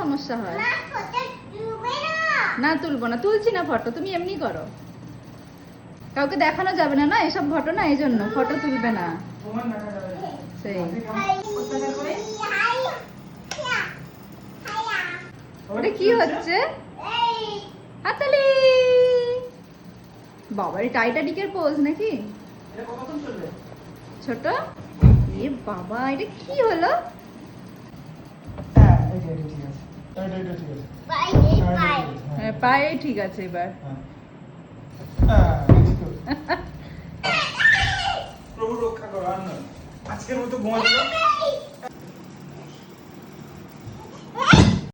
সমস্যা হয়? না তুলবো না, তুলছি না ফটো, তুমি এমনি করো। কাউকে দেখানো যাবে না, না এসব ঘটনা, এই জন্য ফটো তুলবে না। সেই ওটা কি হচ্ছে? হাততালি। বাবা, এই টাইটানিকের পোজ নাকি? ছোট এ বাবা, এটা কি হলো? হ্যাঁ, পায়ে ঠিক আছে এবার। প্রভু রক্ষা করো, আর নয়। আজকের মতো ঘুমা দিল।